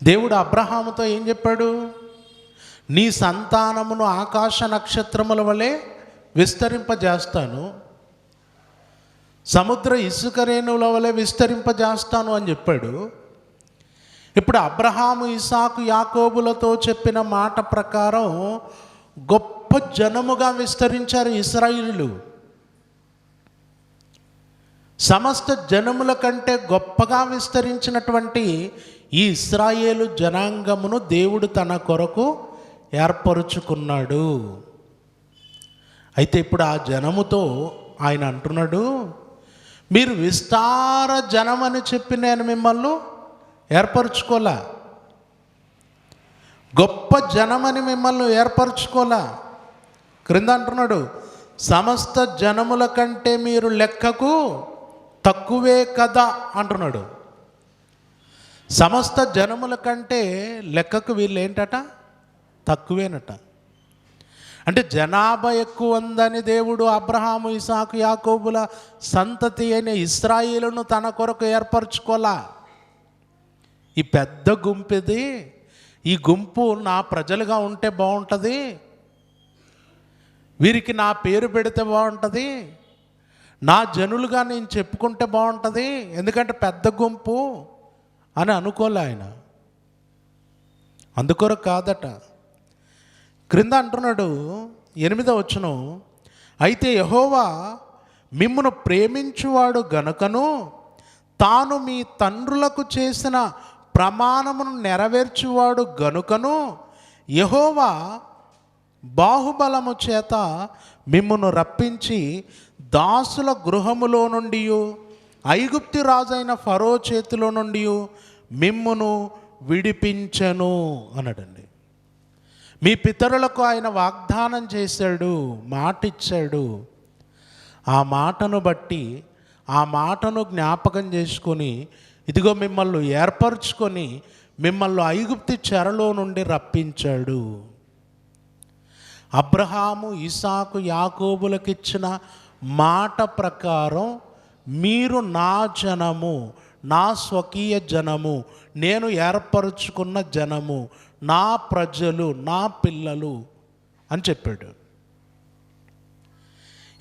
దేవుడు అబ్రహాముతో ఏం చెప్పాడు? నీ సంతానమును ఆకాశ నక్షత్రముల వలె విస్తరింపజేస్తాను, సముద్ర ఇసుక రేణువుల వలె విస్తరింపజేస్తాను అని చెప్పాడు. ఇప్పుడు అబ్రహాము, ఇసాకు, యాకోబులతో చెప్పిన మాట ప్రకారం గొప్ప జనముగా విస్తరించారు ఇశ్రాయేలీయులు. సమస్త జనముల కంటే గొప్పగా విస్తరించినటువంటి ఈ ఇశ్రాయేలు జనాంగమును దేవుడు తన కొరకు ఏర్పరుచుకున్నాడు. అయితే ఇప్పుడు ఆ జనముతో ఆయన అంటున్నాడు, మీరు విస్తార జనం అని చెప్పి నేను మిమ్మల్ని ఏర్పరచుకోలే, గొప్ప జనమని మిమ్మల్ని ఏర్పరచుకోలే. క్రింద అంటున్నాడు, సమస్త జనముల కంటే మీరు లెక్కకు తక్కువే కదా అంటున్నాడు. సమస్త జనముల కంటే లెక్కకు వీళ్ళు ఏంటట? తక్కువేనట. అంటే జనాభా ఎక్కువ ఉందని దేవుడు అబ్రహాము, ఇసాకు, యాకోబుల సంతతి అయిన ఇశ్రాయేలును తన కొరకు ఏర్పరచుకోలా. ఈ పెద్ద గుంపు ఇది, ఈ గుంపు నా ప్రజలుగా ఉంటే బాగుంటుంది, వీరికి నా పేరు పెడితే బాగుంటుంది, నా జనులుగా నేను చెప్పుకుంటే బాగుంటుంది, ఎందుకంటే పెద్ద గుంపు అని అనుకోలే ఆయన. అందుకొరకు కాదట. క్రింద అంటున్నాడు 8వ వచనం, అయితే యెహోవా మిమ్మును ప్రేమించువాడు గనుకను తాను మీ తండ్రులకు చేసిన ప్రమాణమును నెరవేర్చువాడు గనుకను యెహోవా బాహుబలము చేత మిమ్మును రప్పించి దాసుల గృహములో నుండి ఐగుప్తు రాజైన ఫరో చేతిలో నుండి మిమ్మును విడిపించెను అన్నాడండి. మీ పితరులకు ఆయన వాగ్దానం చేశాడు, మాట ఇచ్చాడు. ఆ మాటను బట్టి, ఆ మాటను జ్ఞాపకం చేసుకొని ఇదిగో మిమ్మల్ని ఏర్పరచుకొని మిమ్మల్ని ఐగుప్తు చెరలో నుండి రప్పించాడు. అబ్రహాము, ఇసాకు, యాకోబులకు ఇచ్చిన మాట ప్రకారం మీరు నా జనము, నా స్వకీయ జనము, నేను ఏర్పరచుకున్న జనము, నా ప్రజలు, నా పిల్లలు అని చెప్పాడు.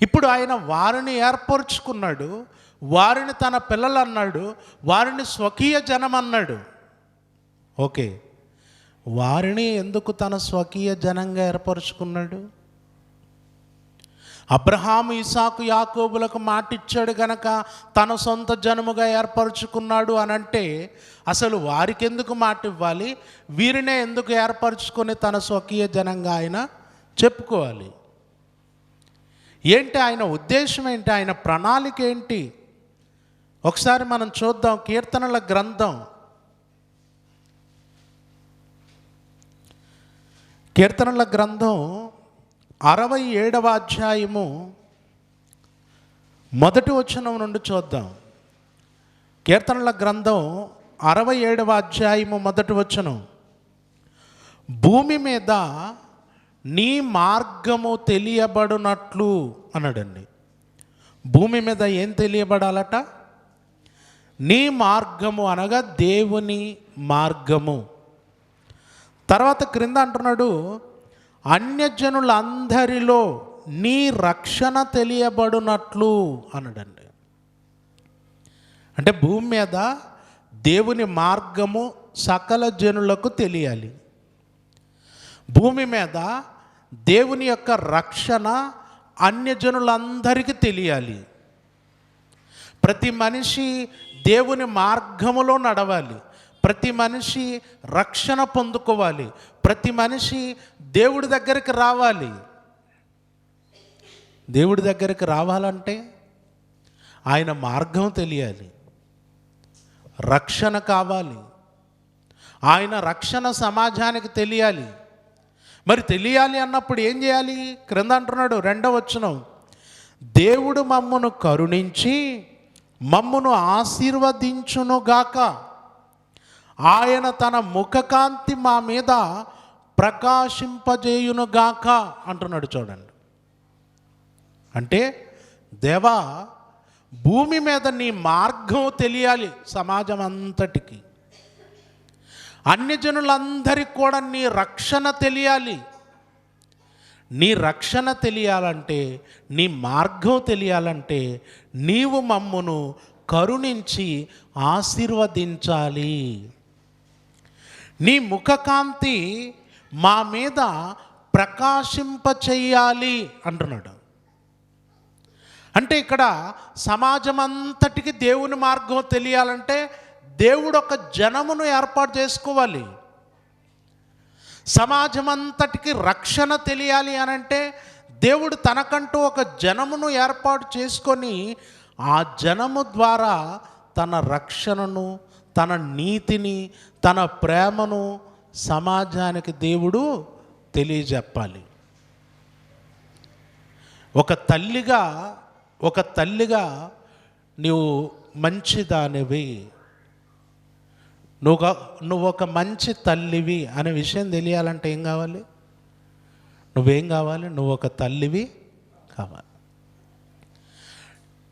ఇప్పుడు ఆయన వారిని ఏర్పరచుకున్నాడు, వారిని తన పిల్లలు అన్నాడు, వారిని స్వకీయ జనం అన్నాడు. ఓకే, వారిని ఎందుకు తన స్వకీయ జనంగా ఏర్పరచుకున్నాడు? అబ్రహాము, ఇసాకు, యాకోబులకు మాట ఇచ్చాడు గనక తన సొంత జనముగా ఏర్పరచుకున్నాడు అని అంటే అసలు వారికి ఎందుకు మాట ఇవ్వాలి? వీరినే ఎందుకు ఏర్పరచుకొని తన స్వకీయ జనంగా ఆయన చెప్పుకోవాలి? ఏంటి ఆయన ఉద్దేశం? ఏంటి ఆయన ప్రణాళిక? ఏంటి? ఒకసారి మనం చూద్దాం. కీర్తనల గ్రంథం 67వ అధ్యాయము 1వ వచనం నుండి చూద్దాం. కీర్తనల గ్రంథం 67వ అధ్యాయము 1వ వచనం, భూమి మీద నీ మార్గము తెలియబడునట్లు అన్నాడండి. భూమి మీద ఏం తెలియబడాలట? నీ మార్గము అనగా దేవుని మార్గము. తర్వాత క్రింద అంటున్నాడు, అన్యజనులందరిలో నీ రక్షణ తెలియబడునట్లు అన్నాడండి. అంటే భూమి మీద దేవుని మార్గము సకల జనులకు తెలియాలి. భూమి మీద దేవుని యొక్క రక్షణ అన్యజనులందరికీ తెలియాలి. ప్రతి మనిషి దేవుని మార్గములో నడవాలి. ప్రతి మనిషి రక్షణ పొందుకోవాలి. ప్రతి మనిషి దేవుడి దగ్గరికి రావాలి. దేవుడి దగ్గరికి రావాలంటే ఆయన మార్గం తెలియాలి, రక్షణ కావాలి, ఆయన రక్షణ సమాజానికి తెలియాలి. మరి తెలియాలి అన్నప్పుడు ఏం చేయాలి? క్రింద అంటున్నాడు 2వ వచనం, దేవుడు మమ్మును కరుణించి మమ్మును ఆశీర్వదించునుగాక, ఆయన తన ముఖకాంతి మా మీద ప్రకాశింపజేయునుగాక అంటున్నాడు. చూడండి, అంటే దేవా భూమి మీద నీ మార్గం తెలియాలి సమాజం అంతటికి. అన్యజనులందరికీ కూడా నీ రక్షణ తెలియాలి. నీ రక్షణ తెలియాలంటే, నీ మార్గం తెలియాలంటే నీవు మమ్మును కరుణించి ఆశీర్వదించాలి. నీ ముఖకాంతి మా మీద ప్రకాశింపచేయాలి అంటున్నాడు. అంటే ఇక్కడ సమాజం అంతటికి దేవుని మార్గం తెలియాలంటే దేవుడు ఒక జనమును ఏర్పాటు చేసుకోవాలి. సమాజం అంతటికి రక్షణ తెలియాలి అనంటే దేవుడు తనకంటూ ఒక జనమును ఏర్పాటు చేసుకొని ఆ జనము ద్వారా తన రక్షణను, తన నీతిని, తన ప్రేమను సమాజానికి దేవుడు తెలియజెప్పాలి. ఒక తల్లిగా నీవు మంచిదానివి, నువ్వు ఒక మంచి తల్లివి అనే విషయం తెలియాలంటే ఏం కావాలి? నువ్వేం కావాలి? నువ్వు ఒక తల్లివి కావాలి.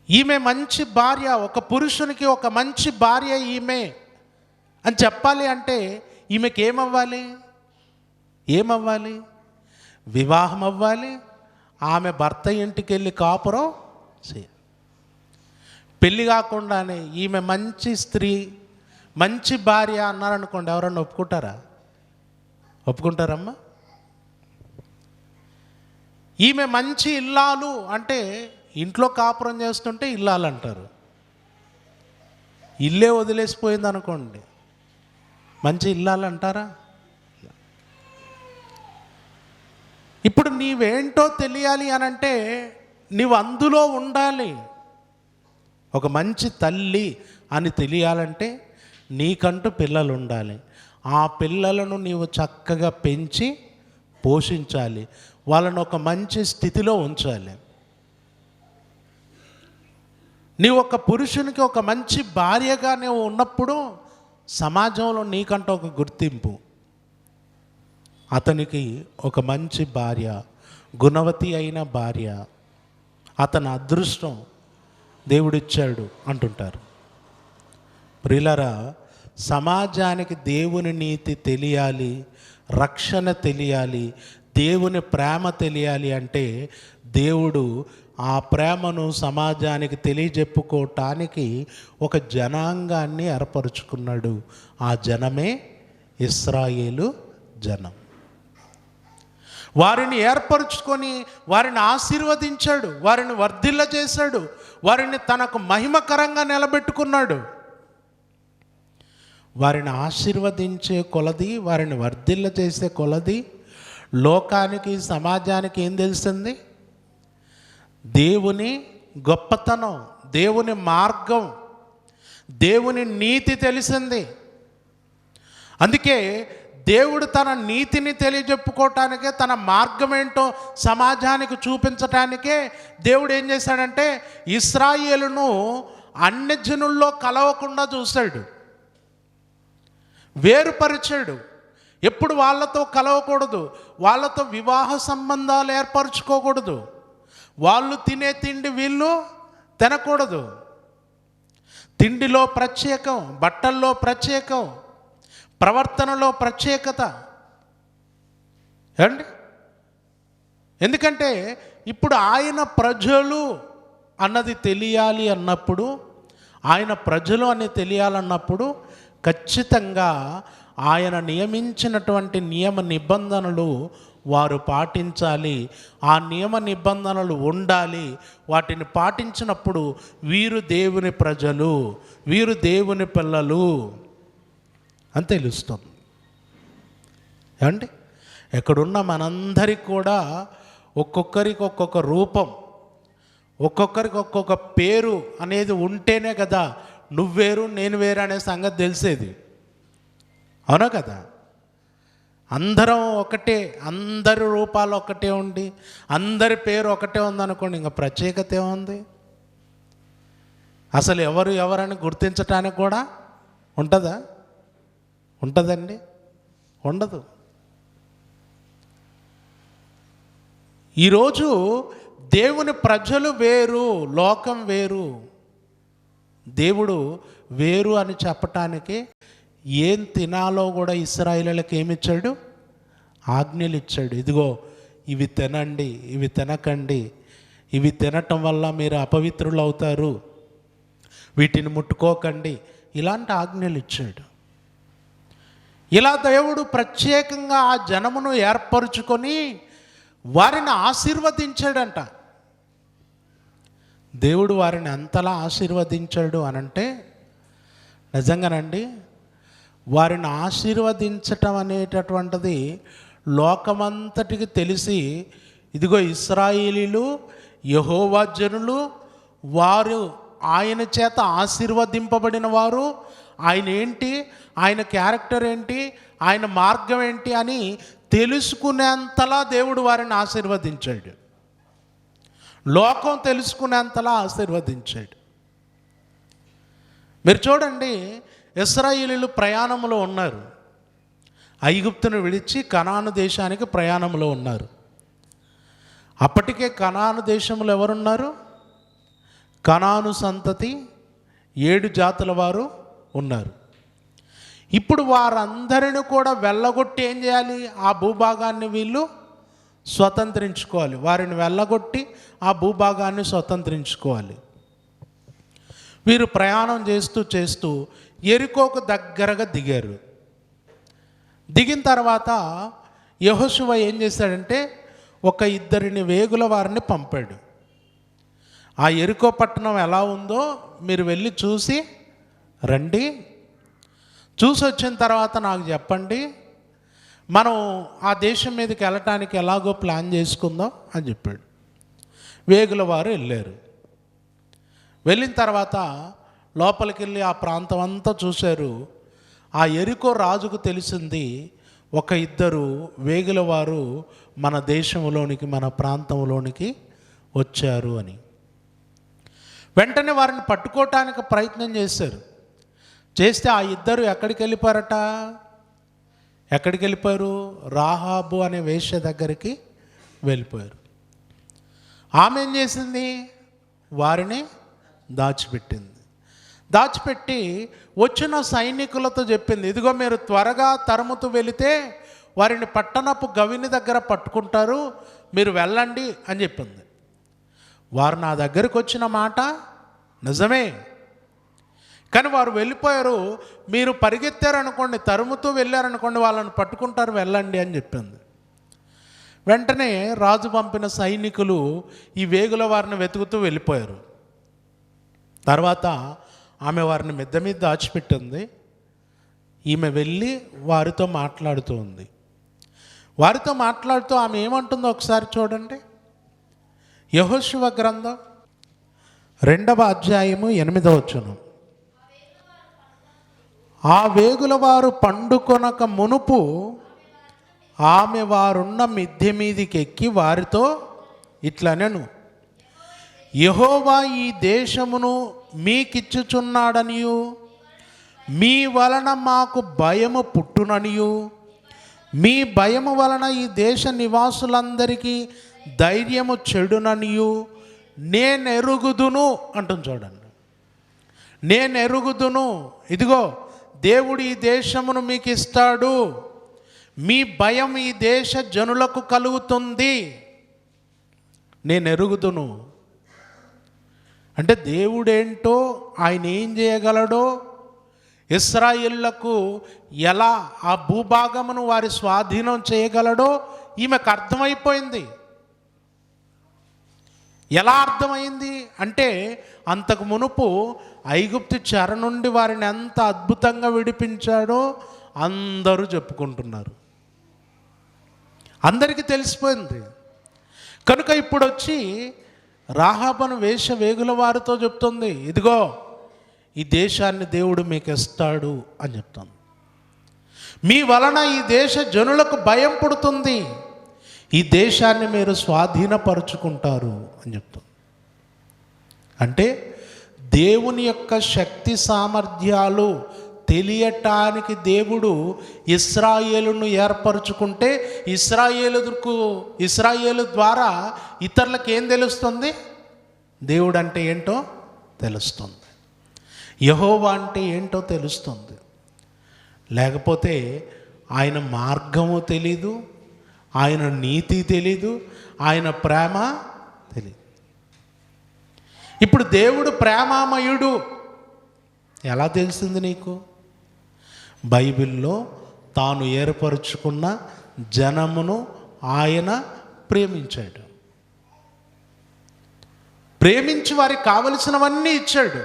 ఈమె మంచి భార్య, ఒక పురుషునికి ఒక మంచి భార్య ఈమె అని చెప్పాలి అంటే ఈమెకి ఏమవ్వాలి? వివాహం అవ్వాలి. ఆమె భర్త ఇంటికి వెళ్ళి కాపురం చేయాలి. పెళ్ళి కాకుండానే ఈమె మంచి స్త్రీ, మంచి భార్య అన్నారనుకోండి, ఎవరన్నా ఒప్పుకుంటారమ్మా? ఈమె మంచి ఇల్లాలు అంటే ఇంట్లో కాపురం చేస్తుంటే ఇల్లాలు అంటారు. ఇల్లే వదిలేసిపోయింది అనుకోండి, మంచి ఇల్లాలు అంటారా? ఇప్పుడు నీవేంటో తెలియాలి అనంటే నీవు అందులో ఉండాలి. ఒక మంచి తల్లి అని తెలియాలంటే నీకంటూ పిల్లలు ఉండాలి. ఆ పిల్లలను నీవు చక్కగా పెంచి పోషించాలి, వాళ్ళను ఒక మంచి స్థితిలో ఉంచాలి. నీవు ఒక పురుషునికి ఒక మంచి భార్యగా నీవు ఉన్నప్పుడు సమాజంలో నీకంటూ ఒక గుర్తింపు. అతనికి ఒక మంచి భార్య, గుణవతి అయిన భార్య, అతని అదృష్టం దేవుడిచ్చాడు అంటుంటారు. ప్రియులారా, సమాజానికి దేవుని నీతి తెలియాలి, రక్షణ తెలియాలి, దేవుని ప్రేమ తెలియాలి అంటే దేవుడు ఆ ప్రేమను సమాజానికి తెలియజెప్పుకోవటానికి ఒక జనాంగాన్ని ఏర్పరుచుకున్నాడు. ఆ జనమే ఇశ్రాయేలు జనం. వారిని ఏర్పరుచుకొని వారిని ఆశీర్వదించాడు, వారిని వర్ధిల్ల చేశాడు, వారిని తనకు మహిమకరంగా నిలబెట్టుకున్నాడు. వారిని ఆశీర్వదించే కొలది, వారిని వర్ధిల్ల చేసే కొలది లోకానికి, సమాజానికి ఏం తెలిసింది? దేవుని గొప్పతనం, దేవుని మార్గం, దేవుని నీతి తెలిసింది. అందుకే దేవుడు తన నీతిని తెలియజెప్పుకోవటానికే, తన మార్గం ఏంటో సమాజానికి చూపించటానికే దేవుడు ఏం చేశాడంటే ఇశ్రాయేలును అన్యజనుల్లో కలవకుండా చూశాడు, వేరుపరిచాడు. ఎప్పుడు వాళ్ళతో కలవకూడదు, వాళ్ళతో వివాహ సంబంధాలు ఏర్పరచుకోకూడదు, వాళ్ళు తినే తిండి వీళ్ళు తినకూడదు. తిండిలో ప్రత్యేకం, బట్టల్లో ప్రత్యేకం, ప్రవర్తనలో ప్రత్యేకత ఏమండి? ఎందుకంటే ఇప్పుడు ఆయన ప్రజలు అన్నది తెలియాలి అన్నప్పుడు, ఆయన ప్రజలు అని తెలియాలన్నప్పుడు ఖచ్చితంగా ఆయన నియమించినటువంటి నియమ నిబంధనలు వారు పాటించాలి. ఆ నియమ నిబంధనలు ఉండాలి. వాటిని పాటించినప్పుడు వీరు దేవుని ప్రజలు, వీరు దేవుని పిల్లలు అని తెలుస్తుంది. ఏమండి? ఎక్కడున్న మనందరికి కూడా ఒక్కొక్కరికి ఒక్కొక్క రూపం, ఒక్కొక్కరికి ఒక్కొక్క పేరు అనేది ఉంటేనే కదా నువ్వేరు నేను వేరు అనే సంగతి తెలిసేది. అవునా కదా? అందరం ఒకటే, అందరి రూపాలు ఒకటే ఉండి అందరి పేరు ఒకటే ఉందనుకోండి, ఇంకా ప్రత్యేకత ఏముంది? అసలు ఎవరని గుర్తించటానికి కూడా ఉంటుందా? ఉంటుందండి? ఉండదు. ఈరోజు దేవుని ప్రజలు వేరు, లోకం వేరు. దేవుడు వేరు అని చెప్పటానికి ఏం తినాలో కూడా ఇశ్రాయేలీయులకు ఏమిచ్చాడు? ఆజ్ఞలు ఇచ్చాడు. ఇదిగో ఇవి తినండి, ఇవి తినకండి, ఇవి తినటం వల్ల మీరు అపవిత్రులు అవుతారు, వీటిని ముట్టుకోకండి, ఇలాంటి ఆజ్ఞలు ఇచ్చాడు. ఇలా దేవుడు ప్రత్యేకంగా ఆ జనమును ఏర్పరచుకొని వారిని ఆశీర్వదించాడంట. దేవుడు వారిని ఎంతలా ఆశీర్వదించాడు అనంటే, నిజంగానండి, వారిని ఆశీర్వదించటం అనేటటువంటిది లోకమంతటికి తెలిసి, ఇదిగో ఇశ్రాయేలీయులు యెహోవా జనులు, వారు ఆయన చేత ఆశీర్వదింపబడిన వారు, ఆయన ఏంటి, ఆయన క్యారెక్టర్ ఏంటి, ఆయన మార్గం ఏంటి అని తెలుసుకునేంతలా దేవుడు వారిని ఆశీర్వదించాడు. లోకం తెలుసుకునేంతలా ఆశీర్వదించాడు. మీరు చూడండి, ఇశ్రాయేలీయులు ప్రయాణంలో ఉన్నారు. ఐగుప్తును విడిచి కనాను దేశానికి ప్రయాణంలో ఉన్నారు. అప్పటికే కనాను దేశంలో ఎవరున్నారు? కనాను సంతతి 7 జాతుల వారు ఉన్నారు. ఇప్పుడు వారందరిని కూడా వెళ్ళగొట్టి ఏం చేయాలి? ఆ భూభాగాన్ని వీళ్ళు స్వతంత్రించుకోవాలి. వారిని వెళ్ళగొట్టి ఆ భూభాగాన్ని స్వతంత్రించుకోవాలి. వీరు ప్రయాణం చేస్తూ చేస్తూ యెరికోకు దగ్గరగా దిగారు. దిగిన తర్వాత యెహోషువ ఏం చేశాడంటే, ఒక 2 వేగుల వారిని పంపాడు. ఆ యెరికో పట్టణం ఎలా ఉందో మీరు వెళ్ళి చూసి రండి, చూసి వచ్చిన తర్వాత నాకు చెప్పండి, మనం ఆ దేశం మీదకి వెళ్ళటానికి ఎలాగో ప్లాన్ చేసుకుందాం అని చెప్పాడు. వేగుల వారు వెళ్ళారు. వెళ్ళిన తర్వాత లోపలికి వెళ్ళి ఆ ప్రాంతం అంతా చూశారు. ఆ యెరికో రాజుకు తెలిసింది, ఒక 2 వేగుల వారు మన దేశంలోనికి, మన ప్రాంతంలోనికి వచ్చారు అని. వెంటనే వారిని పట్టుకోవటానికి ప్రయత్నం చేశారు. చేస్తే ఆ 2 ఎక్కడికి వెళ్ళిపోయారట? ఎక్కడికి వెళ్ళిపోయారు? రాహాబు అనే వేశ్య దగ్గరికి వెళ్ళిపోయారు. ఆమె ఏం చేసింది? వారిని దాచిపెట్టింది. దాచిపెట్టి వచ్చిన సైనికులతో చెప్పింది, ఇదిగో మీరు త్వరగా తరుముతూ వెళితే వారిని పట్టణపు గవిని దగ్గర పట్టుకుంటారు, మీరు వెళ్ళండి అని చెప్పింది. వారు నా దగ్గరికి వచ్చిన మాట నిజమే, కానీ వారు వెళ్ళిపోయారు. మీరు పరిగెత్తారనుకోండి, తరుముతూ వెళ్ళారనుకోండి, వాళ్ళని పట్టుకుంటారు, వెళ్ళండి అని చెప్పింది. వెంటనే రాజు పంపిన సైనికులు ఈ వేగుల వారిని వెతుకుతూ వెళ్ళిపోయారు. తర్వాత ఆమె వారిని మిద్ద మీద దాచిపెట్టింది. ఈమె వెళ్ళి వారితో మాట్లాడుతూ ఉంది. వారితో మాట్లాడుతూ ఆమె ఏమంటుందో ఒకసారి చూడండి. యెహోషువ గ్రంథం 2వ అధ్యాయము 8వ వచనం. ఆ వేగుల వారు పండుకొనక మునుపు ఆమె వారున్న మిద్దె మీదికి ఎక్కి వారితో ఇట్లనెను, యెహోవా ఈ దేశమును మీకిచ్చుచున్నాడనియు, మీ వలన మాకు భయము పుట్టుననియు, మీ భయము వలన ఈ దేశ నివాసులందరికీ ధైర్యము చెడుననియు నేనెరుగుదును అంటుంది. చూడండి, నేనెరుగుదును, ఇదిగో దేవుడు ఈ దేశమును మీకు ఇస్తాడు, మీ భయం ఈ దేశ జనులకు కలుగుతుంది, నేనెరుగుదును. అంటే దేవుడేంటో, ఆయన ఏం చేయగలడో, ఇశ్రాయేలులకు ఎలా ఆ భూభాగమును వారి స్వాధీనం చేయగలడో ఈమెకు అర్థమైపోయింది. ఎలా అర్థమైంది అంటే, అంతకు మునుపు ఐగుప్తు చెర నుండి వారిని ఎంత అద్భుతంగా విడిపించాడో అందరూ చెప్పుకుంటున్నారు, అందరికీ తెలిసిపోయింది. కనుక ఇప్పుడు వచ్చి రాహాబను వేగుల వారితో చెప్తుంది, ఇదిగో ఈ దేశాన్ని దేవుడు మీకు ఇస్తాడు అని చెప్తాను, మీ వలన ఈ దేశ జనులకు భయం పుడుతుంది, ఈ దేశాన్ని మీరు స్వాధీనపరుచుకుంటారు అని చెప్తాం. అంటే దేవుని యొక్క శక్తి సామర్థ్యాలు తెలియటానికి దేవుడు ఇశ్రాయేలును ఏర్పరచుకుంటే, ఇశ్రాయేలు ద్వారా ఇతరులకు ఏం తెలుస్తుంది? దేవుడు అంటే ఏంటో తెలుస్తుంది, యెహోవా అంటే ఏంటో తెలుస్తుంది. లేకపోతే ఆయన మార్గము తెలీదు, ఆయన నీతి తెలీదు, ఆయన ప్రేమ తెలీదు. ఇప్పుడు దేవుడు ప్రేమామయుడు ఎలా తెలిసింది నీకు? బైబిల్లో తాను ఏర్పరచుకున్న జనమును ఆయన ప్రేమించాడు. ప్రేమించి వారికి కావలసినవన్నీ ఇచ్చాడు.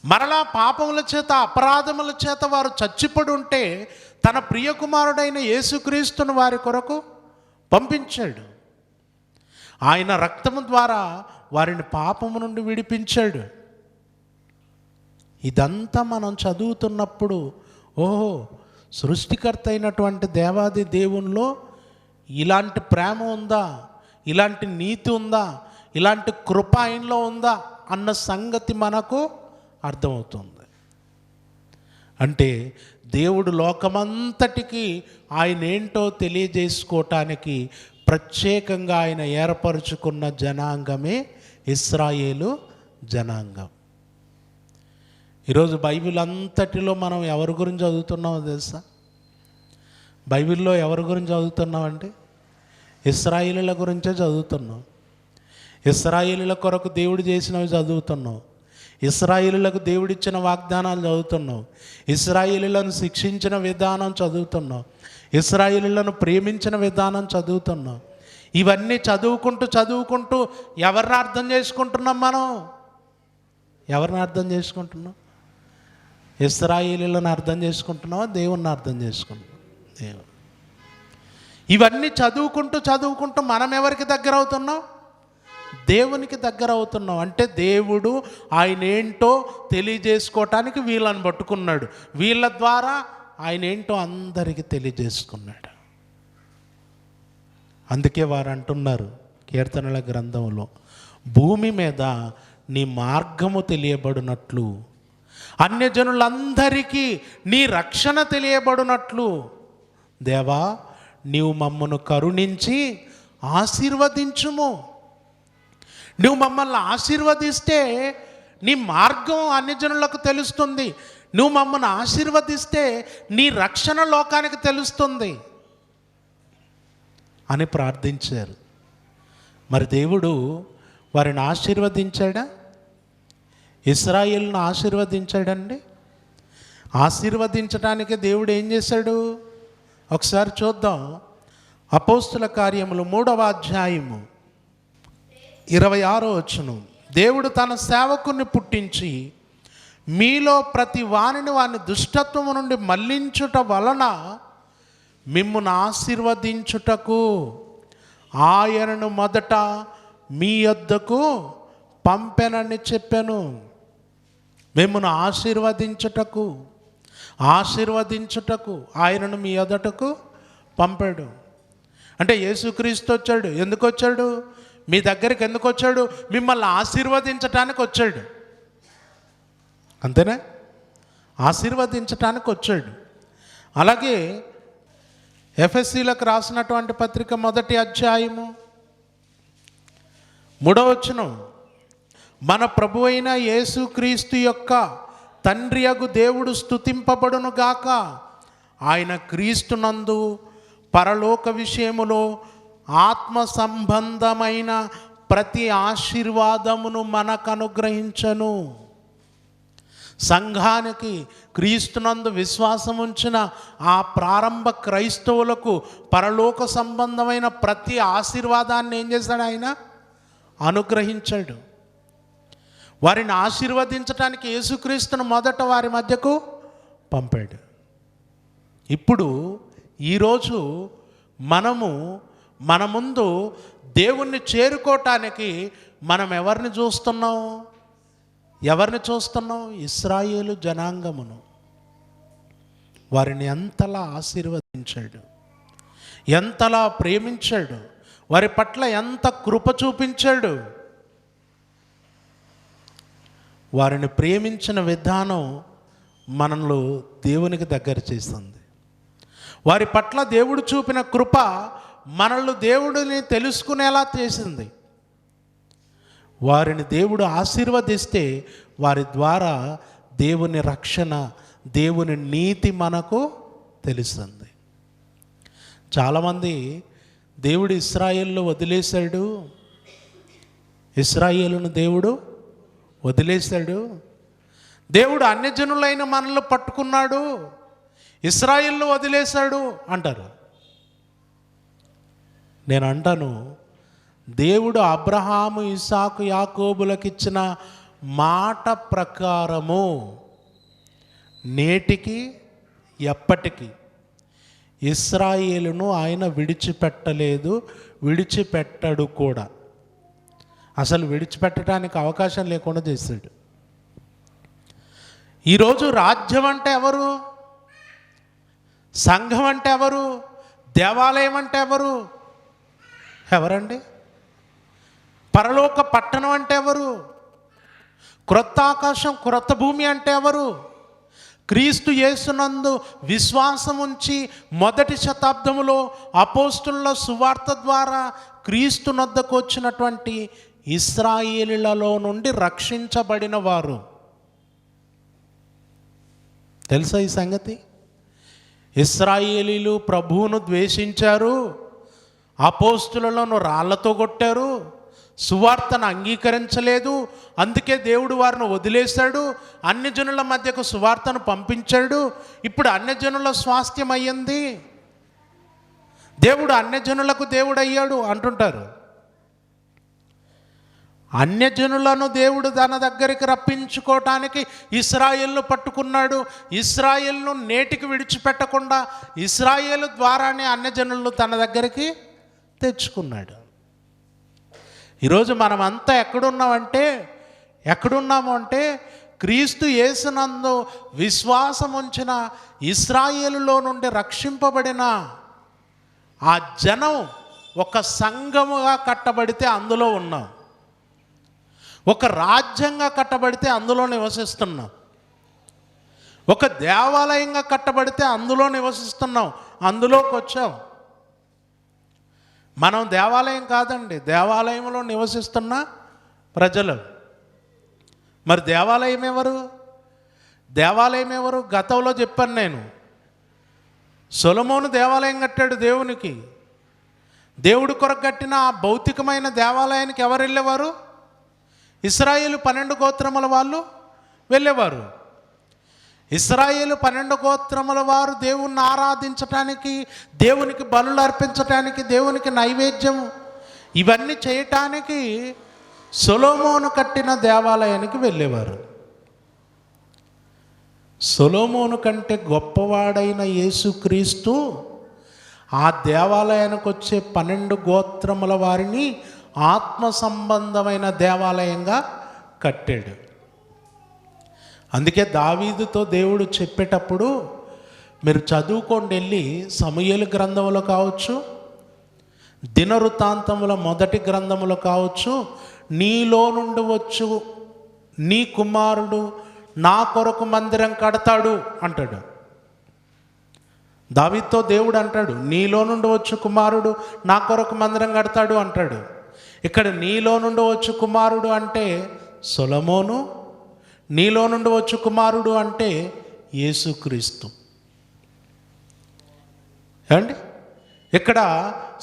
మరలా పాపముల చేత అపరాధముల చేత వారు చచ్చిపడి ఉంటే తన ప్రియకుమారుడైన యేసుక్రీస్తును వారి కొరకు పంపించాడు. ఆయన రక్తము ద్వారా వారిని పాపము నుండి విడిపించాడు. ఇదంతా మనం చదువుతున్నప్పుడు ఓహో, సృష్టికర్త అయినటువంటి దేవాది దేవునిలో ఇలాంటి ప్రేమ ఉందా, ఇలాంటి నీతి ఉందా, ఇలాంటి కృప ఆయనలో ఉందా అన్న సంగతి మనకు అర్థమవుతుంది. అంటే దేవుడు లోకమంతటికి ఆయన ఏంటో తెలియజేసుకోవటానికి ప్రత్యేకంగా ఆయన ఏర్పరచుకున్న జనాంగమే ఇశ్రాయేలు జనాంగం. ఈరోజు బైబిల్ అంతటిలో మనం ఎవరి గురించి చదువుతున్నామో తెలుసా? బైబిల్లో ఎవరి గురించి చదువుతున్నామంటే ఇశ్రాయేలుల గురించే చదువుతున్నాం. ఇశ్రాయేలుల కొరకు దేవుడు చేసినవి చదువుతున్నాం. ఇశ్రాయేలులకు దేవుడిచ్చిన వాగ్దానాలు చదువుతున్నాం. ఇశ్రాయేలులను శిక్షించిన విధానం చదువుతున్నాం. ఇశ్రాయేలులను ప్రేమించిన విధానం చదువుతున్నాం. ఇవన్నీ చదువుకుంటూ ఎవరిని అర్థం చేసుకుంటున్నాం? మనం ఎవరిని అర్థం చేసుకుంటున్నాం? ఇశ్రాయేలులను అర్థం చేసుకుంటున్నావా, దేవుణ్ణి అర్థం చేసుకుంటున్నాం? దేవుడు. ఇవన్నీ చదువుకుంటూ మనం ఎవరికి దగ్గర అవుతున్నాం? దేవునికి దగ్గర అవుతున్నాం. అంటే దేవుడు ఆయన ఏంటో తెలియజేసుకోవటానికి వీళ్ళని పట్టుకున్నాడు. వీళ్ళ ద్వారా ఆయన ఏంటో అందరికీ తెలియజేసుకున్నాడు. అందుకే వారు అంటున్నారు కీర్తనల గ్రంథంలో, భూమి మీద నీ మార్గము తెలియబడినట్లు, అన్యజనులందరికీ నీ రక్షణ తెలియబడినట్లు, దేవా నీవు మమ్మను కరుణించి ఆశీర్వదించుము. నువ్వు మమ్మల్ని ఆశీర్వదిస్తే నీ మార్గం అన్యజనులకు తెలుస్తుంది. నువ్వు మమ్మల్ని ఆశీర్వదిస్తే నీ రక్షణ లోకానికి తెలుస్తుంది అని ప్రార్థించారు. మరి దేవుడు వారిని ఆశీర్వదించాడా? ఇశ్రాయేలును ఆశీర్వదించాడండి. ఆశీర్వదించడానికి దేవుడు ఏం చేశాడు? ఒకసారి చూద్దాం. అపోస్తుల కార్యములు 3వ అధ్యాయము 26వ వచనం. దేవుడు తన సేవకుని పుట్టించి మీలో ప్రతి వానిని వాని దుష్టత్వము నుండి మళ్లించుట వలన మిమ్మును ఆశీర్వదించుటకు ఆయనను మొదట మీ యొద్దకు పంపెనని చెప్పాను. మిమ్మును ఆశీర్వదించుటకు ఆయనను మీ యొద్దకు పంపాడు. అంటే యేసుక్రీస్తు వచ్చాడు. ఎందుకు వచ్చాడు? మీ దగ్గరికి ఎందుకు వచ్చాడు? మిమ్మల్ని ఆశీర్వదించటానికి వచ్చాడు. అంతేనా? ఆశీర్వదించటానికి వచ్చాడు. అలాగే ఎఫెసీలకు రాసినటువంటి పత్రిక 1వ అధ్యాయము 3వ వచనం, మన ప్రభు అయిన యేసుక్రీస్తు యొక్క తండ్రియగు దేవుడు స్తుతింపబడును గాక. ఆయన క్రీస్తునందు పరలోక విషయములో ఆత్మ సంబంధమైన ప్రతి ఆశీర్వాదమును మనకు అనుగ్రహించను. సంఘానికి క్రీస్తునందు విశ్వాసం ఉంచిన ఆ ప్రారంభ క్రైస్తవులకు పరలోక సంబంధమైన ప్రతి ఆశీర్వాదాన్ని ఏం చేశాడు? ఆయన అనుగ్రహించాడు. వారిని ఆశీర్వదించడానికి యేసుక్రీస్తును మొదట వారి మధ్యకు పంపాడు. ఇప్పుడు ఈరోజు మన ముందు దేవుణ్ణి చేరుకోవటానికి మనం ఎవరిని చూస్తున్నాం? ఇశ్రాయేలు జనాంగమును. వారిని ఎంతలా ఆశీర్వదించాడు, ఎంతలా ప్రేమించాడు, వారి పట్ల ఎంత కృప చూపించాడు. వారిని ప్రేమించిన విధానం మనల్ని దేవునికి దగ్గర చేస్తుంది. వారి పట్ల దేవుడు చూపిన కృప మనల్ని దేవుడిని తెలుసుకునేలా చేసింది. వారిని దేవుడు ఆశీర్వదిస్తే వారి ద్వారా దేవుని రక్షణ, దేవుని నీతి మనకు తెలుస్తుంది. చాలామంది దేవుడు ఇశ్రాయేలును వదిలేశాడు, ఇశ్రాయేలును దేవుడు వదిలేశాడు, దేవుడు అన్యజనులైన మనల్ని పట్టుకున్నాడు, ఇశ్రాయేలును వదిలేశాడు అంటారు. నేను అంటాను, దేవుడు అబ్రహాము, ఇస్సాకు, యాకోబులకు ఇచ్చిన మాట ప్రకారము నేటికి ఎప్పటికీ ఇశ్రాయేలును ఆయన విడిచిపెట్టలేదు, విడిచిపెట్టడు కూడా. అసలు విడిచిపెట్టడానికి అవకాశం లేకుండా చేశాడు. ఈరోజు రాజ్యం అంటే ఎవరు? సంఘం అంటే ఎవరు? దేవాలయం అంటే ఎవరు? ఎవరండి? పరలోక పట్టణం అంటే ఎవరు? క్రొత్త ఆకాశం, క్రొత్త భూమి అంటే ఎవరు? క్రీస్తు యేసునందు విశ్వాసం ఉంచి మొదటి శతాబ్దములో అపోస్తుల సువార్త ద్వారా క్రీస్తు నొద్దకు వచ్చినటువంటి ఇశ్రాయేలీలలో నుండి రక్షించబడిన వారు. తెలుసా ఈ సంగతి? ఇశ్రాయేలీలు ప్రభువును ద్వేషించారు, అపోస్తులను రాళ్లతో కొట్టారు, సువార్తను అంగీకరించలేదు, అందుకే దేవుడు వారిని వదిలేశాడు, అన్యజనుల మధ్యకు సువార్తను పంపించాడు. ఇప్పుడు అన్యజనుల స్వాస్థ్యం అయ్యింది, దేవుడు అన్యజనులకు దేవుడు అయ్యాడు అంటుంటారు. అన్యజనులను దేవుడు తన దగ్గరికి రప్పించుకోవటానికి ఇశ్రాయేలును పట్టుకున్నాడు. ఇశ్రాయేలును నేటికి విడిచిపెట్టకుండా ఇశ్రాయేలు ద్వారానే అన్యజనులను తన దగ్గరికి తెచ్చుకున్నాడు. ఈరోజు మనమంతా ఎక్కడున్నాము అంటే క్రీస్తు యేసునందు విశ్వాసం ఉంచిన ఇశ్రాయేలులో నుండి రక్షింపబడిన ఆ జనం ఒక సంఘముగా కట్టబడితే అందులో ఉన్నాం, ఒక రాజ్యంగా కట్టబడితే అందులో నివసిస్తున్నాం, ఒక దేవాలయంగా కట్టబడితే అందులో నివసిస్తున్నాం, అందులోకి వచ్చాం. మనం దేవాలయం కాదండి, దేవాలయంలో నివసిస్తున్న ప్రజలు. మరి దేవాలయం ఎవరు? గతంలో చెప్పాను నేను. సొలొమోను దేవాలయం కట్టాడు దేవునికి. దేవుడి కొరకు కట్టిన ఆ భౌతికమైన దేవాలయానికి ఎవరు వెళ్ళేవారు? ఇశ్రాయేలు 12 గోత్రముల వాళ్ళు వెళ్ళేవారు. ఇశ్రాయేలు 12 గోత్రముల వారు దేవుణ్ణి ఆరాధించటానికి, దేవునికి బలులు అర్పించటానికి, దేవునికి నైవేద్యం ఇవన్నీ చేయటానికి సొలొమోను కట్టిన దేవాలయానికి వెళ్ళేవారు. సొలొమోను కంటే గొప్పవాడైన యేసుక్రీస్తు ఆ దేవాలయానికి వచ్చే 12 గోత్రముల వారిని ఆత్మ సంబంధమైన దేవాలయంగా కట్టాడు. అందుకే దావీదుతో దేవుడు చెప్పేటప్పుడు మీరు చదువుకోండి, వెళ్ళి సమూయేలు గ్రంథములు కావచ్చు, దినవృత్తాంతముల మొదటి గ్రంథములు కావచ్చు, నీలో నుండి వచ్చు నీ కుమారుడు నా కొరకు మందిరం కడతాడు అంటాడు. దావీదుతో దేవుడు అంటాడు, నీలో నుండి వచ్చు కుమారుడు నా కొరకు మందిరం కడతాడు అంటాడు. ఇక్కడ నీలో నుండి వచ్చు కుమారుడు అంటే సొలొమోను, నీలో నుండి వచ్చు కుమారుడు అంటే యేసుక్రీస్తు. ఏమండి? ఇక్కడ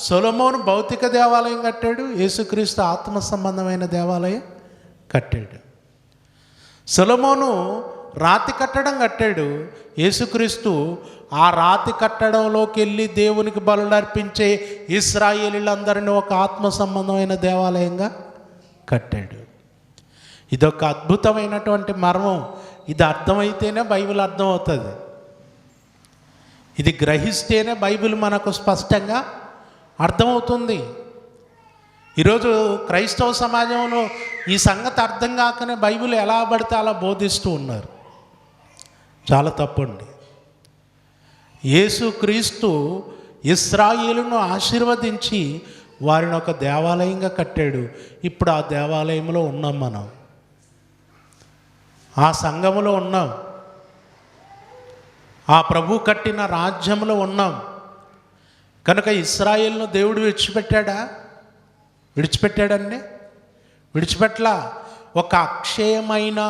సొలొమోను భౌతిక దేవాలయం కట్టాడు, యేసుక్రీస్తు ఆత్మ సంబంధమైన దేవాలయం కట్టాడు. సొలొమోను రాతి కట్టడం కట్టాడు, యేసుక్రీస్తు ఆ రాతి కట్టడంలోకి వెళ్ళి దేవునికి బలులు అర్పించే ఇశ్రాయేలీలందరినీ ఒక ఆత్మ సంబంధమైన దేవాలయంగా కట్టాడు. ఇదొక అద్భుతమైనటువంటి మర్మం. ఇది అర్థమైతేనే బైబిల్ అర్థమవుతుంది. ఇది గ్రహిస్తేనే బైబిల్ మనకు స్పష్టంగా అర్థమవుతుంది. ఈరోజు క్రైస్తవ సమాజంలో ఈ సంగతి అర్థం కాకనే బైబిల్ ఎలా పడితే అలా బోధిస్తూ ఉన్నారు. చాలా తప్పండి. యేసుక్రీస్తు ఇశ్రాయేలును ఆశీర్వదించి వారిని ఒక దేవాలయంగా కట్టాడు. ఇప్పుడు ఆ దేవాలయంలో ఉన్నాం, మనం ఆ సంఘములో ఉన్నాం, ఆ ప్రభు కట్టిన రాజ్యంలో ఉన్నాం. కనుక ఇశ్రాయేలును దేవుడు విడిచిపెట్టాడండి? విడిచిపెట్టలా. ఒక అక్షయమైన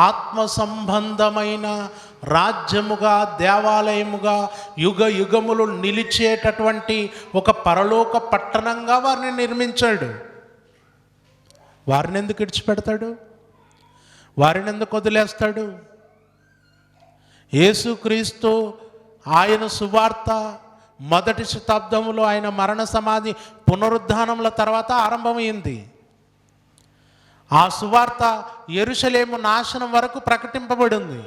ఆత్మ సంబంధమైన రాజ్యముగా, దేవాలయముగా, యుగ యుగములు నిలిచేటటువంటి ఒక పరలోక పట్టణంగా వారిని నిర్మించాడు. వారిని ఎందుకు విడిచిపెడతాడు? వారిని ఎందుకు వదిలేస్తాడు? యేసుక్రీస్తు ఆయన సువార్త మొదటి శతాబ్దంలో ఆయన మరణ సమాధి పునరుద్ధానముల తర్వాత ఆరంభమైంది. ఆ సువార్త యెరూషలేము నాశనం వరకు ప్రకటింపబడింది.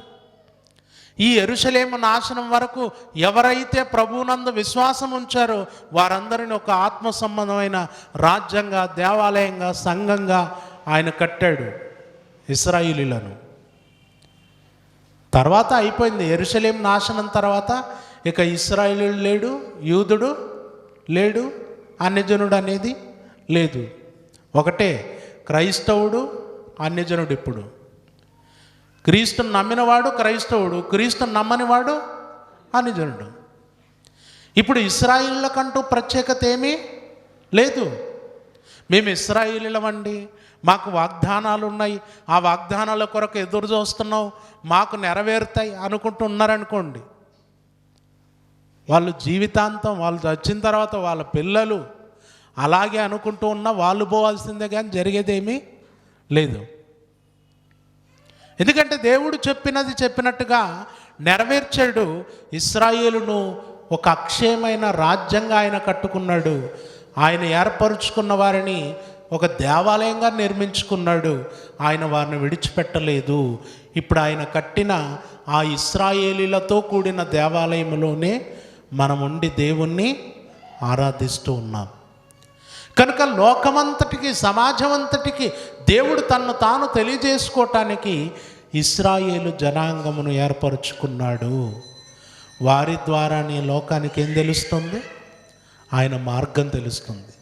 ఈ యెరూషలేము నాశనం వరకు ఎవరైతే ప్రభువునందు విశ్వాసం ఉంచారో వారందరిని ఒక ఆత్మ సంబంధమైన రాజ్యంగా, దేవాలయంగా, సంఘంగా ఆయన కట్టాడు ఇశ్రాయేలీయులను. తర్వాత అయిపోయింది. యెరూషలేము నాశనం తర్వాత ఇక ఇశ్రాయేలీయుడు లేడు, యూదుడు లేడు, అన్యజనుడు అనేది లేదు. ఒకటే క్రైస్తవుడు, అన్యజనుడు. ఇప్పుడు క్రీస్తుని నమ్మినవాడు క్రైస్తవుడు, క్రీస్తుని నమ్మనివాడు అన్యజనుడు. ఇప్పుడు ఇశ్రాయేలీయులకంటూ ప్రత్యేకత ఏమీ లేదు. మేము ఇశ్రాయేలీయులమండి, మాకు వాగ్దానాలు ఉన్నాయి, ఆ వాగ్దానాల కొరకు ఎదురు చూస్తున్నాం, మాకు నెరవేరుతాయి అనుకుంటూ ఉన్నారనుకోండి, వాళ్ళు జీవితాంతం, వాళ్ళు వచ్చిన తర్వాత వాళ్ళ పిల్లలు అలాగే అనుకుంటూ ఉన్నా వాళ్ళు పోవాల్సిందే, కానీ జరిగేదేమీ లేదు. ఎందుకంటే దేవుడు చెప్పినది చెప్పినట్టుగా నెరవేర్చాడు. ఇశ్రాయేలును ఒక అక్షయమైన రాజ్యంగా ఆయన కట్టుకున్నాడు. ఆయన ఏర్పరుచుకున్న వారిని ఒక దేవాలయంగా నిర్మించుకున్నాడు. ఆయన వారిని విడిచిపెట్టలేదు. ఇప్పుడు ఆయన కట్టిన ఆ ఇశ్రాయేలీలతో కూడిన దేవాలయంలోనే మనం ఉండి దేవుణ్ణి ఆరాధిస్తూ ఉన్నాం. కనుక లోకమంతటికి, సమాజం అంతటికి దేవుడు తన్ను తాను తెలియజేసుకోవటానికి ఇశ్రాయేలు జనాంగమును ఏర్పరుచుకున్నాడు. వారి ద్వారానే లోకానికి ఏం తెలుస్తుంది? ఆయన మార్గం తెలుస్తుంది.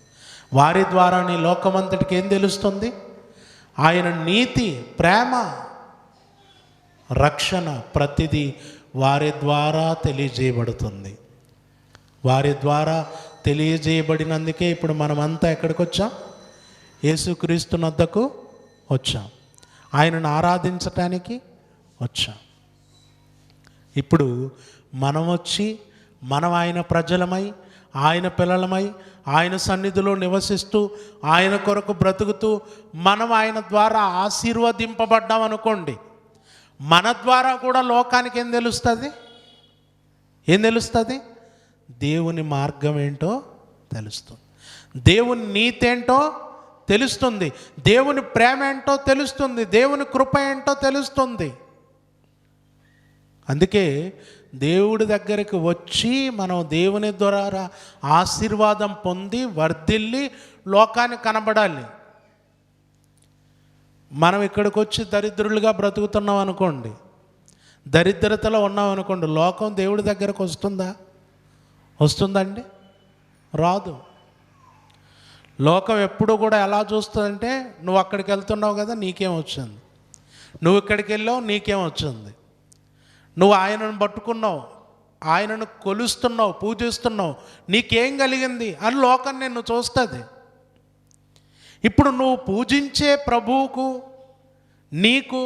వారి ద్వారానే లోకమంతటికి ఏం తెలుస్తుంది? ఆయన నీతి, ప్రేమ, రక్షణ, ప్రతిదీ వారి ద్వారా తెలియజేయబడుతుంది. వారి ద్వారా తెలియజేయబడినందుకే ఇప్పుడు మనమంతా ఎక్కడికి వచ్చాం? యేసుక్రీస్తు వద్దకు వచ్చాం, ఆయనను ఆరాధించటానికి వచ్చాం. ఇప్పుడు మనం వచ్చి మనం ఆయన ప్రజలమై, ఆయన పిల్లలమై, ఆయన సన్నిధిలో నివసిస్తూ, ఆయన కొరకు బ్రతుకుతూ, మనం ఆయన ద్వారా ఆశీర్వదింపబడ్డాం అనుకోండి, మన ద్వారా కూడా లోకానికి ఏం తెలుస్తుంది? ఏం తెలుస్తుంది? దేవుని మార్గం ఏంటో తెలుస్తుంది, దేవుని నీతి ఏంటో తెలుస్తుంది, దేవుని ప్రేమ ఏంటో తెలుస్తుంది, దేవుని కృప ఏంటో తెలుస్తుంది. అందుకే దేవుడి దగ్గరికి వచ్చి మనం దేవుని ద్వారా ఆశీర్వాదం పొంది వర్ధిల్లి లోకానికి కనబడాలి. మనం ఇక్కడికి వచ్చి దరిద్రులుగా బ్రతుకుతున్నాం అనుకోండి, దరిద్రతలో ఉన్నాం అనుకోండి, లోకం దేవుడి దగ్గరకు వస్తుందా? వస్తుందండి? రాదు. లోకం ఎప్పుడు కూడా ఎలా చూస్తుందంటే, నువ్వు అక్కడికి వెళ్తున్నావు కదా, నీకేం వచ్చింది, నువ్వు ఇక్కడికి వెళ్ళావు, నీకేం వచ్చింది, నువ్వు ఆయనను పట్టుకున్నావు, ఆయనను కొలుస్తున్నావు, పూజిస్తున్నావు, నీకేం కలిగింది అని లోకం నిన్ను చూస్తుంది. ఇప్పుడు నువ్వు పూజించే ప్రభువుకు నీకు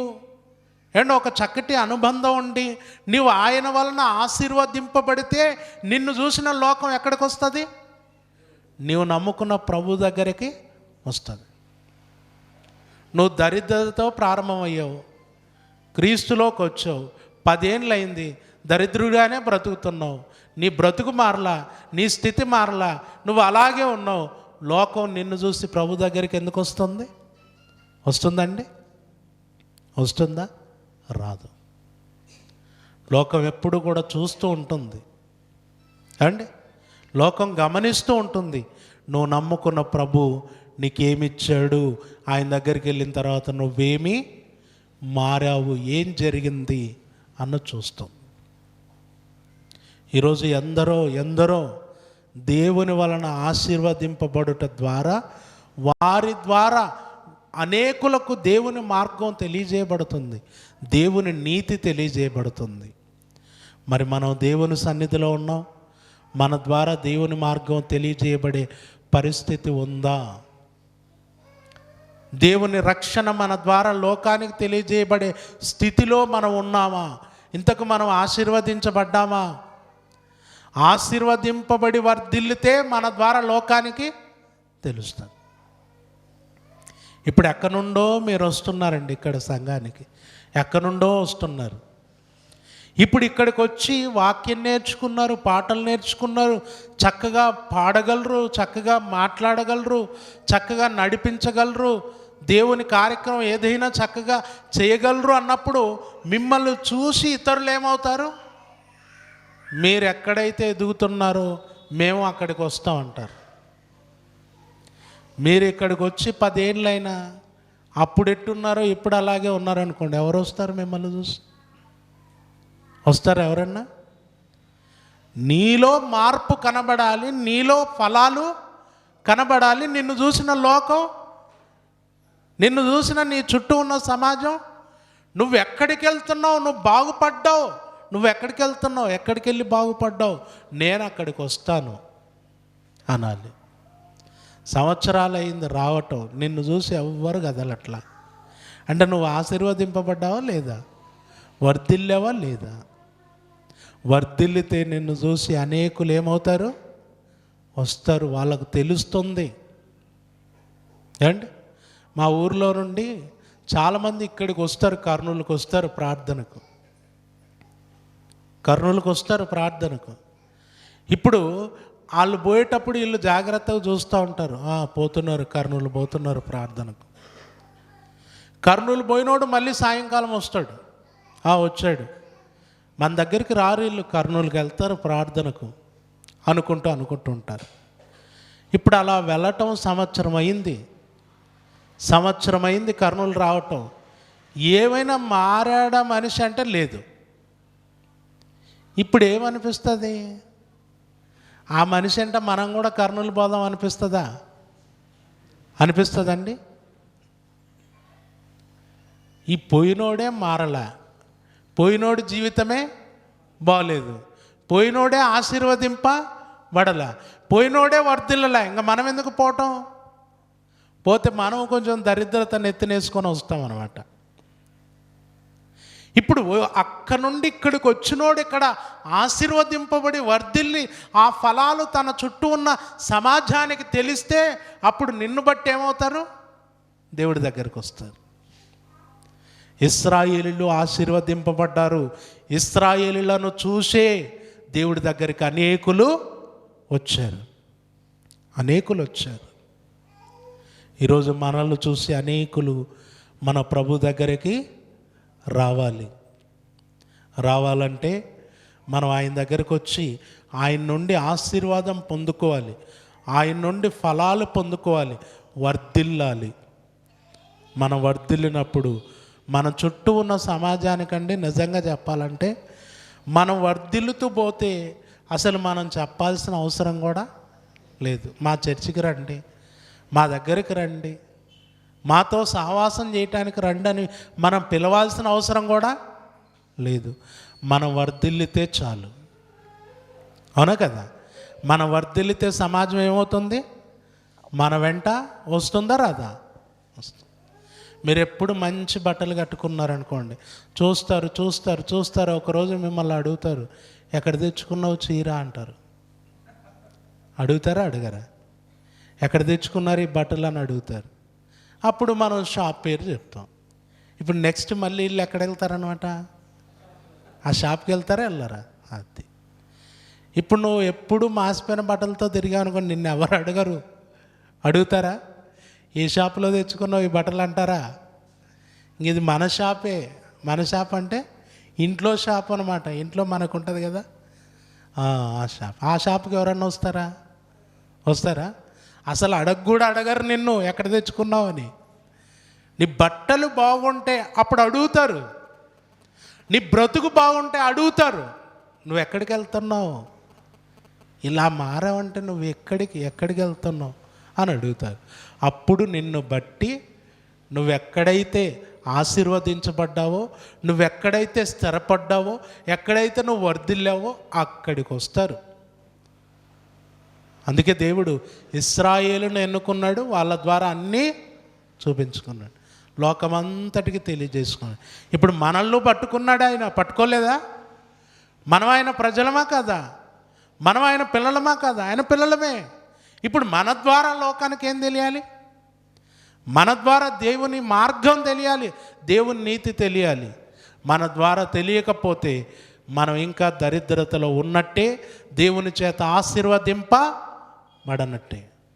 ఏంటో ఒక చక్కటి అనుబంధం ఉండి నీవు ఆయన వలన ఆశీర్వదింపబడితే నిన్ను చూసిన లోకం ఎక్కడికి వస్తుంది? నీవు నమ్ముకున్న ప్రభు దగ్గరికి వస్తుంది. నువ్వు దరిద్రతతో ప్రారంభమయ్యావు, క్రీస్తులోకి వచ్చావు, 10 ఏళ్ళు అయింది, దరిద్రుడిగానే బ్రతుకుతున్నావు, నీ బ్రతుకు మారలా, నీ స్థితి మారలా, నువ్వు అలాగే ఉన్నావు. లోకం నిన్ను చూసి ప్రభు దగ్గరికి ఎందుకు వస్తుంది? వస్తుందండి? వస్తుందా? రాదు. లోకం ఎప్పుడు కూడా చూస్తూ ఉంటుంది అండి, లోకం గమనిస్తూ ఉంటుంది. నువ్వు నమ్ముకున్న ప్రభు నీకేమిచ్చాడు, ఆయన దగ్గరికి వెళ్ళిన తర్వాత నువ్వేమీ మారావు, ఏం జరిగింది అన్న చూస్తాం. ఈరోజు ఎందరో దేవుని వలన ఆశీర్వదింపబడుట ద్వారా, వారి ద్వారా అనేకులకు దేవుని మార్గం తెలియజేయబడుతుంది, దేవుని నీతి తెలియజేయబడుతుంది. మరి మనం దేవుని సన్నిధిలో ఉన్నాం, మన ద్వారా దేవుని మార్గం తెలియజేయబడే పరిస్థితి ఉందా? దేవుని రక్షణ మన ద్వారా లోకానికి తెలియజేయబడే స్థితిలో మనం ఉన్నామా? ఇంతకు మనం ఆశీర్వదించబడ్డామా? ఆశీర్వదింపబడి వర్ధిల్లితే మన ద్వారా లోకానికి తెలుస్తుంది. ఇప్పుడు ఎక్కడి నుండో మీరు వస్తున్నారండి, ఇక్కడ సంఘానికి ఎక్కడి నుండో వస్తున్నారు. ఇప్పుడు ఇక్కడికి వచ్చి వాక్యం నేర్చుకున్నారు, పాటలు నేర్చుకున్నారు, చక్కగా పాడగలరు, చక్కగా మాట్లాడగలరు, చక్కగా నడిపించగలరు, దేవుని కార్యక్రమం ఏదైనా చక్కగా చేయగలరు అన్నప్పుడు మిమ్మల్ని చూసి ఇతరులు ఏమవుతారు? మీరు ఎక్కడైతే ఎదుగుతున్నారో మేము అక్కడికి వస్తామంటారు. మీరు ఇక్కడికి వచ్చి 10 ఏళ్ళైనా అప్పుడు ఎట్టున్నారో ఇప్పుడు అలాగే ఉన్నారనుకోండి, ఎవరు వస్తారు మిమ్మల్ని చూసి? వస్తారు ఎవరన్నా? నీలో మార్పు కనబడాలి, నీలో ఫలాలు కనబడాలి. నిన్ను చూసిన లోకం, నిన్ను చూసిన నీ చుట్టూ ఉన్న సమాజం, నువ్వు ఎక్కడికి వెళ్తున్నావు, నువ్వు బాగుపడ్డావు, నువ్వు ఎక్కడికి వెళ్తున్నావు, ఎక్కడికి వెళ్ళి బాగుపడ్డావు, నేను అక్కడికి వస్తాను అనాలి. సంవత్సరాలు అయింది రావటం, నిన్ను చూసి ఎవ్వరు కదలట్లా అంటే నువ్వు ఆశీర్వదింపబడ్డావా లేదా? వర్ధిల్లావా లేదా? వర్ధిల్లితే నిన్ను చూసి అనేకులు ఏమవుతారు? వస్తారు. వాళ్ళకు తెలుస్తుంది. ఏంటి, మా ఊర్లో నుండి చాలామంది ఇక్కడికి వస్తారు, కర్నూలుకి వస్తారు ప్రార్థనకు, కర్నూలుకి వస్తారు ప్రార్థనకు. ఇప్పుడు వాళ్ళు పోయేటప్పుడు వీళ్ళు జాగ్రత్తగా చూస్తూ ఉంటారు, పోతున్నారు కర్నూలు, పోతున్నారు ప్రార్థనకు. కర్నూలు పోయినోడు మళ్ళీ సాయంకాలం వస్తాడు, వచ్చాడు, మన దగ్గరికి రారు, వీళ్ళు కర్నూలుకి వెళ్తారు ప్రార్థనకు అనుకుంటూ ఉంటారు. ఇప్పుడు అలా వెళ్ళటం సంవత్సరం అయింది కర్నూలు రావటం. ఏమైనా మారాడా మనిషి అంటే లేదు. ఇప్పుడు ఏమనిపిస్తుంది? ఆ మనిషి అంటే మనం కూడా కర్నూలు పోదాం అనిపిస్తుందా? అనిపిస్తుందండి? ఈ పోయినోడే మారలా, పోయినోడి జీవితమే బాగలేదు, పోయినోడే ఆశీర్వదింపబడలా, పోయినోడే వర్ధిల్లలా. ఇంకా మనం ఎందుకు పోవటం? పోతే మనం కొంచెం దరిద్రతను ఎత్తినేసుకొని వస్తాం అన్నమాట. ఇప్పుడు అక్కడి నుండి ఇక్కడికి వచ్చినోడు ఇక్కడ ఆశీర్వదింపబడి వర్ధిల్లి ఆ ఫలాలు తన చుట్టూ ఉన్న సమాజానికి తెలిస్తే అప్పుడు నిన్ను బట్టి ఏమవుతారు? దేవుడి దగ్గరికి వస్తారు. ఇశ్రాయేలీయులు ఆశీర్వదింపబడ్డారు. ఇశ్రాయేలీయులను చూసే దేవుడి దగ్గరికి అనేకులు వచ్చారు. ఈరోజు మనల్ని చూసి అనేకులు మన ప్రభు దగ్గరికి రావాలంటే మనం ఆయన దగ్గరికి వచ్చి ఆయన నుండి ఆశీర్వాదం పొందుకోవాలి, ఆయన నుండి ఫలాలు పొందుకోవాలి, వర్ధిల్లాలి. మనం వర్ధిల్లినప్పుడు మన చుట్టూ ఉన్న సమాజానికండి నిజంగా చెప్పాలంటే మనం వర్ధిల్లుతూ పోతే అసలు మనం చెప్పాల్సిన అవసరం కూడా లేదు. మా చర్చికి రండి, మా దగ్గరికి రండి, మాతో సహవాసం చేయటానికి రండి అని మనం పిలవాల్సిన అవసరం కూడా లేదు. మనం వర్ధిల్లితే చాలు. అవునా కదా? మనం వర్ధిల్లితే సమాజం ఏమవుతుంది? మన వెంట వస్తుందా రాదా? వస్తుంది. మీరు ఎప్పుడు మంచి బట్టలు కట్టుకున్నారనుకోండి, చూస్తారు. ఒకరోజు మిమ్మల్ని అడుగుతారు, ఎక్కడ తెచ్చుకున్నావు చీర అంటారు. అడుగుతారా అడగరా? ఎక్కడ తెచ్చుకున్నారు ఈ బట్టలు అని అడుగుతారు. అప్పుడు మనం షాప్ పేరు చెప్తాం. ఇప్పుడు నెక్స్ట్ మళ్ళీ వీళ్ళు ఎక్కడ వెళ్తారనమాట? ఆ షాప్కి వెళ్తారా వెళ్ళారా? అది. ఇప్పుడు నువ్వు ఎప్పుడు మాసిపోయిన బట్టలతో తిరిగావు అనుకోండి, నిన్ను ఎవరు అడగరు. అడుగుతారా? ఏ షాపులో తెచ్చుకున్నావు ఈ బట్టలు అంటారా? ఇది మన షాపే. మన షాప్ అంటే ఇంట్లో షాప్ అనమాట. ఇంట్లో మనకు ఉంటుంది కదా ఆ షాప్కి ఎవరన్నా వస్తారా? అసలు కూడా అడగరు నిన్ను ఎక్కడ తెచ్చుకున్నావు అని. నీ బట్టలు బాగుంటే అప్పుడు అడుగుతారు, నీ బ్రతుకు బాగుంటే అడుగుతారు, నువ్వు ఎక్కడికి వెళ్తున్నావు, ఇలా మారావంటే నువ్వు ఎక్కడికి వెళ్తున్నావు అని అడుగుతారు. అప్పుడు నిన్ను బట్టి నువ్వెక్కడైతే ఆశీర్వదించబడ్డావో, నువ్వెక్కడైతే స్థిరపడ్డావో, ఎక్కడైతే నువ్వు వర్ధిల్లావో అక్కడికి వస్తారు. అందుకే దేవుడు ఇశ్రాయేలును ఎన్నుకున్నాడు, వాళ్ళ ద్వారా అన్నీ చూపించుకున్నాడు, లోకమంతటికి తెలియజేసుకున్నాడు. ఇప్పుడు మనల్ని పట్టుకున్నాడు ఆయన, పట్టుకోలేదా? మనం ఆయన ప్రజలమా కదా, మనం ఆయన పిల్లలమా కదా? ఆయన పిల్లలమే. ఇప్పుడు మన ద్వారా లోకానికి ఏం తెలియాలి? మన ద్వారా దేవుని మార్గం తెలియాలి, దేవుని నీతి తెలియాలి. మన ద్వారా తెలియకపోతే మనం ఇంకా దరిద్రతలో ఉన్నట్టే, దేవుని చేత ఆశీర్వదింపబడనట్టే.